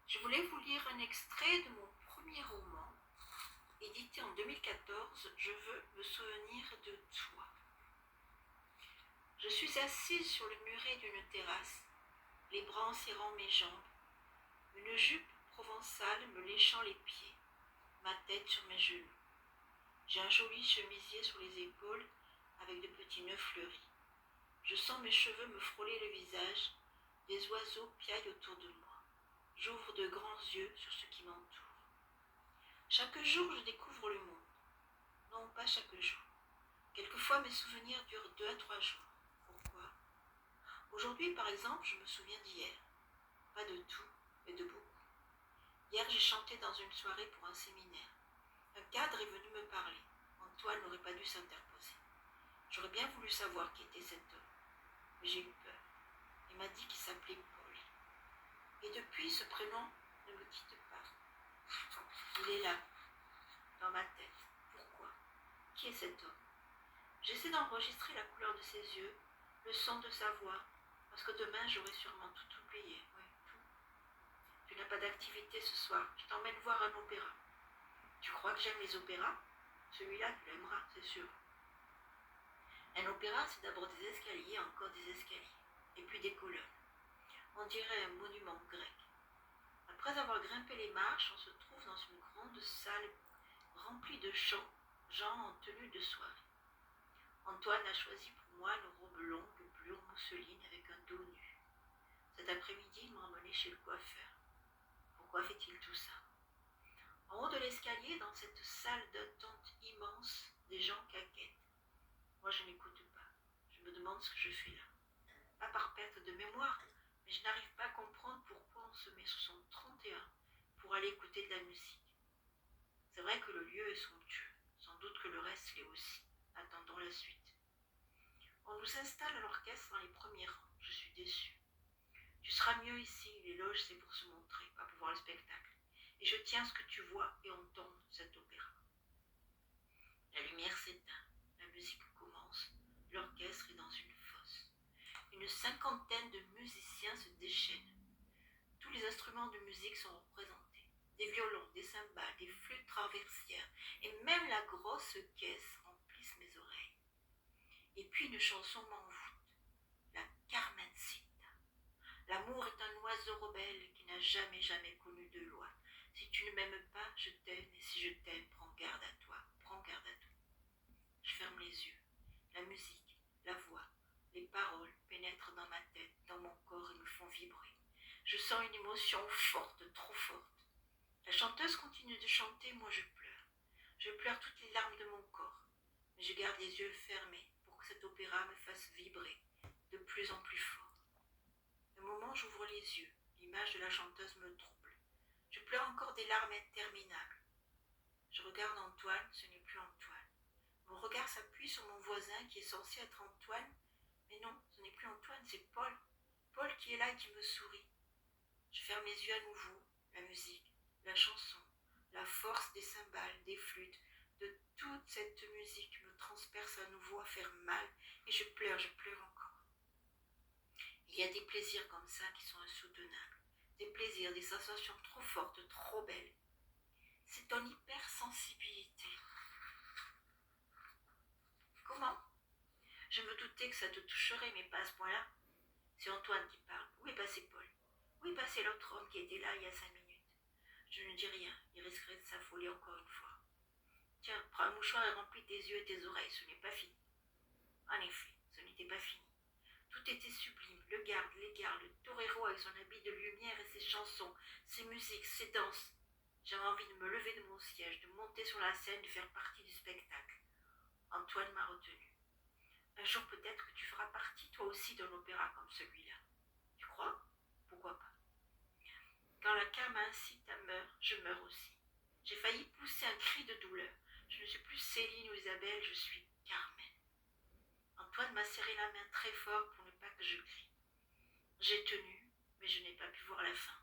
Je voulais vous lire un extrait de mon premier roman, édité en 2014, Je veux me souvenir de toi. Je suis assise sur le muret d'une terrasse, les bras en serrant mes jambes, une jupe provençale me léchant les pieds, ma tête sur mes genoux. J'ai un joli chemisier sur les épaules avec de petits nœuds fleuris. Je sens mes cheveux me frôler le visage, des oiseaux piaillent autour de moi. J'ouvre de grands yeux sur ce qui m'entoure. Chaque jour, je découvre le monde. Non, pas chaque jour. Quelquefois, mes souvenirs durent 2 à 3 jours. Pourquoi? Aujourd'hui, par exemple, je me souviens d'hier. Pas de tout, mais de beaucoup. Hier, j'ai chanté dans une soirée pour un séminaire. Un cadre est venu me parler. Antoine n'aurait pas dû s'interposer. J'aurais bien voulu savoir qui était cet homme. Mais j'ai eu peur. Il m'a dit qu'il s'appelait Paul. Et depuis, ce prénom ne me quitte pas. Il est là, dans ma tête. Pourquoi? Qui est cet homme? J'essaie d'enregistrer la couleur de ses yeux, le son de sa voix, parce que demain j'aurai sûrement tout oublié. Oui, tout. Tu n'as pas d'activité ce soir, je t'emmène voir un opéra. Tu crois que j'aime les opéras? Celui-là, tu l'aimeras, c'est sûr. Un opéra, c'est d'abord des escaliers, encore des escaliers, et puis des colonnes. On dirait un monument grec. Après avoir grimpé les marches, on se trouve dans une grande salle remplie de gens en tenue de soirée. Antoine a choisi pour moi une robe longue, bleue en mousseline avec un dos nu. Cet après-midi, il m'a emmené chez le coiffeur. Pourquoi fait-il tout ça? En haut de l'escalier, dans cette salle d'attente immense, des gens caquettent. Moi, je n'écoute pas. Je me demande ce que je fais là. Pas par perte de mémoire, mais je n'arrive pas à comprendre pourquoi on se met sous son 31 pour aller écouter de la musique. C'est vrai que le lieu est somptueux. Sans doute que le reste l'est aussi. Attendons la suite. On nous installe à l'orchestre dans les premiers rangs. Je suis déçue. Tu seras mieux ici. Les loges, c'est pour se montrer, pas pour voir le spectacle. Et je tiens à ce que tu vois et entends cet opéra. La lumière s'éteint. La musique commence. L'orchestre est dans une fosse. Une cinquantaine de musiciens se déchaînent. Tous les instruments de musique sont représentés. Des violons, des cymbales, des flûtes traversières. Et même la grosse caisse remplissent mes oreilles. Et puis une chanson m'envoûte. La Carmencita. L'amour est un oiseau rebelle qui n'a jamais connu de loi. Si tu ne m'aimes pas, je t'aime, et si je t'aime, prends garde à toi, prends garde à toi. Je ferme les yeux. La musique, la voix, les paroles pénètrent dans ma tête, dans mon corps et me font vibrer. Je sens une émotion forte, trop forte. La chanteuse continue de chanter, moi je pleure. Je pleure toutes les larmes de mon corps, mais je garde les yeux fermés pour que cet opéra me fasse vibrer de plus en plus fort. Un moment, j'ouvre les yeux. L'image de la chanteuse me trouble. Je pleure encore des larmes interminables. Je regarde Antoine, ce n'est plus Antoine. Mon regard s'appuie sur mon voisin qui est censé être Antoine. Mais non, ce n'est plus Antoine, c'est Paul. Paul qui est là et qui me sourit. Je ferme les yeux à nouveau. La musique, la chanson, la force des cymbales, des flûtes, de toute cette musique me transperce à nouveau à faire mal. Et je pleure encore. Il y a des plaisirs comme ça qui sont insoutenables. Des plaisirs, des sensations trop fortes, trop belles. C'est ton hypersensibilité. Comment? Je me doutais que ça te toucherait, mais pas à ce point-là. C'est Antoine qui parle. Où est passé Paul? Où est passé l'autre homme qui était là il y a 5 minutes? Je ne dis rien, il risquerait de s'affoler encore une fois. Tiens, prends un mouchoir et remplis tes yeux et tes oreilles, ce n'est pas fini. En effet, ce n'était pas fini. Tout était sublime, le garde, l'égard, le torero avec son habit de lumière et ses chansons, ses musiques, ses danses. J'avais envie de me lever de mon siège, de monter sur la scène, de faire partie du spectacle. Antoine m'a retenu. Un jour peut-être que tu feras partie toi aussi d'un opéra comme celui-là. Tu crois? Pourquoi pas? Quand la Carmencita meurt, je meurs aussi. J'ai failli pousser un cri de douleur. Je ne suis plus Céline ou Isabelle, je suis Carmen. Antoine m'a serré la main très fort pour ne pas que je crie. J'ai tenu, mais je n'ai pas pu voir la fin.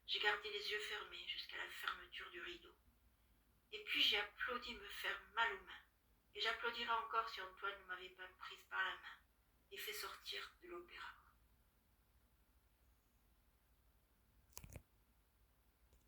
J'ai gardé les yeux fermés jusqu'à la fermeture du rideau. Et puis j'ai applaudi me faire mal aux mains. Et j'applaudirais encore si Antoine ne m'avait pas prise par la main et fait sortir de l'opéra.